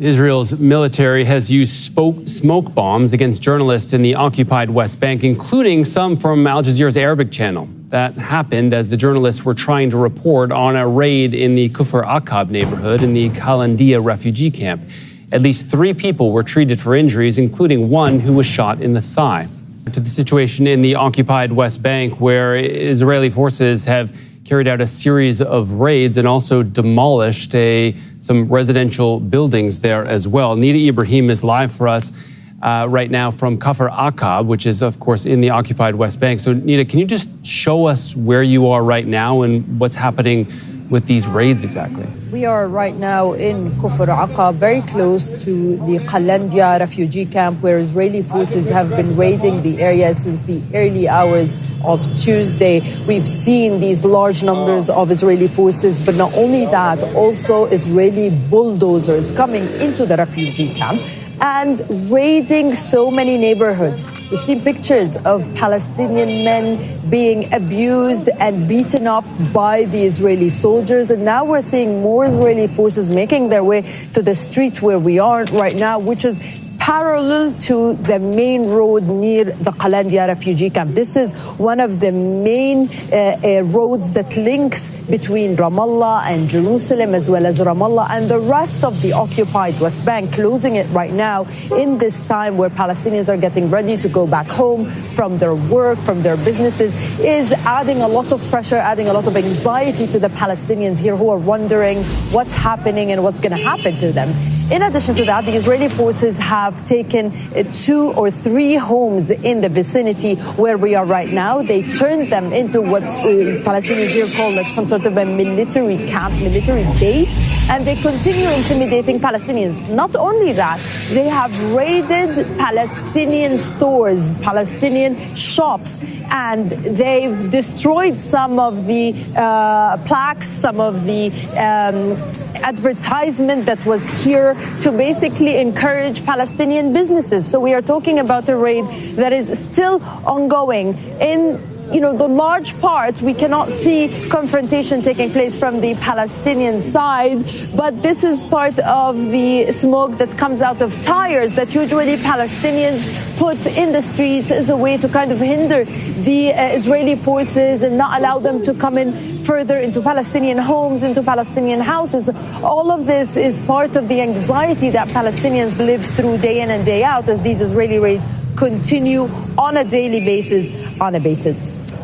Israel's military has used smoke bombs against journalists in the occupied West Bank, including some from Al Jazeera's Arabic channel. That happened as the journalists were trying to report on a raid in the Kufr Aqab neighborhood in the Kalandia refugee camp. At least 3 people were treated for injuries, including one who was shot in the thigh. To the situation in the occupied West Bank, where Israeli forces have carried out a series of raids and also demolished some residential buildings there as well. Nida Ibrahim is live for us right now from Kufr Aqab, which is, of course, in the occupied West Bank. So, Nida, can you just show us where you are right now and what's happening with these raids exactly? We are right now in Kufr Aqab, very close to the Kalandia refugee camp, where Israeli forces have been raiding the area since the early hours of Tuesday. We've seen these large numbers of Israeli forces, but not only that, also Israeli bulldozers coming into the refugee camp and raiding so many neighborhoods. We've seen pictures of Palestinian men being abused and beaten up by the Israeli soldiers. And now we're seeing more Israeli forces making their way to the street where we are right now, which is parallel to the main road near the Kalandia refugee camp. This is one of the main roads that links between Ramallah and Jerusalem, as well as Ramallah and the rest of the occupied West Bank, closing it right now in this time where Palestinians are getting ready to go back home from their work, from their businesses, is adding a lot of pressure, adding a lot of anxiety to the Palestinians here who are wondering what's happening and what's going to happen to them. In addition to that, the Israeli forces have taken 2 or 3 homes in the vicinity where we are right now. They turned them into what Palestinians here call like some sort of a military camp, military base, and they continue intimidating Palestinians. Not only that, they have raided Palestinian stores, Palestinian shops, and they've destroyed some of the plaques, some of the advertisement that was here to basically encourage Palestinian businesses. So we are talking about a raid that is still ongoing. In the large part, we cannot see confrontation taking place from the Palestinian side, but this is part of the smoke that comes out of tires that usually Palestinians put in the streets as a way to kind of hinder the Israeli forces and not allow them to come in further into Palestinian homes, into Palestinian houses. All of this is part of the anxiety that Palestinians live through day in and day out as these Israeli raids continue on a daily basis unabated.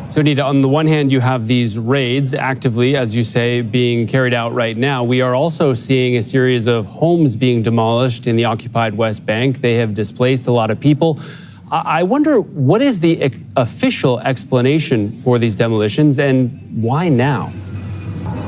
So, Nida, on the one hand, you have these raids actively, as you say, being carried out right now. We are also seeing a series of homes being demolished in the occupied West Bank. They have displaced a lot of people. I wonder, what is the official explanation for these demolitions and why now?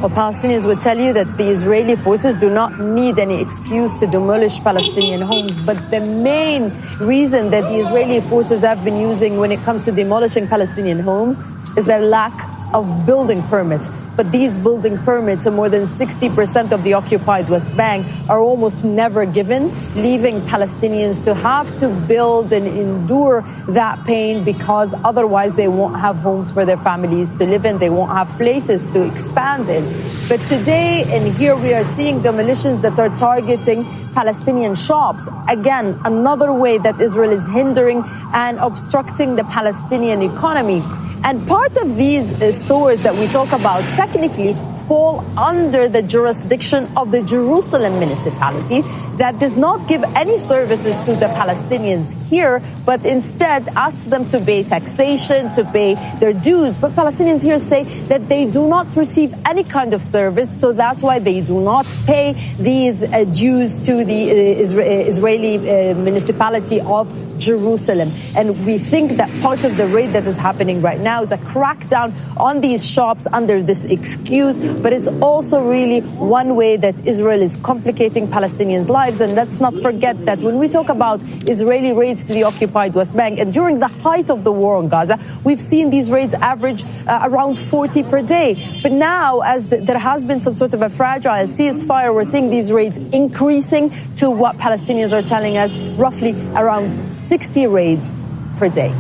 Well, Palestinians would tell you that the Israeli forces do not need any excuse to demolish Palestinian homes. But the main reason that the Israeli forces have been using when it comes to demolishing Palestinian homes is their lack of building permits. But these building permits, more than 60% of the occupied West Bank, are almost never given, leaving Palestinians to have to build and endure that pain because otherwise they won't have homes for their families to live in. They won't have places to expand in. But today and here we are seeing demolitions that are targeting Palestinian shops. Again, another way that Israel is hindering and obstructing the Palestinian economy. And part of these stores that we talk about technically fall under the jurisdiction of the Jerusalem municipality that does not give any services to the Palestinians here, but instead asks them to pay taxation, to pay their dues. But Palestinians here say that they do not receive any kind of service, so that's why they do not pay these dues to the Israeli municipality of Jerusalem. And we think that part of the raid that is happening right now is a crackdown on these shops under this excuse, but it's also really one way that Israel is complicating Palestinians' lives. And let's not forget that when we talk about Israeli raids to the occupied West Bank, and during the height of the war on Gaza, we've seen these raids average around 40 per day. But now, as there has been some sort of a fragile ceasefire, we're seeing these raids increasing to what Palestinians are telling us, roughly around 60 raids per day.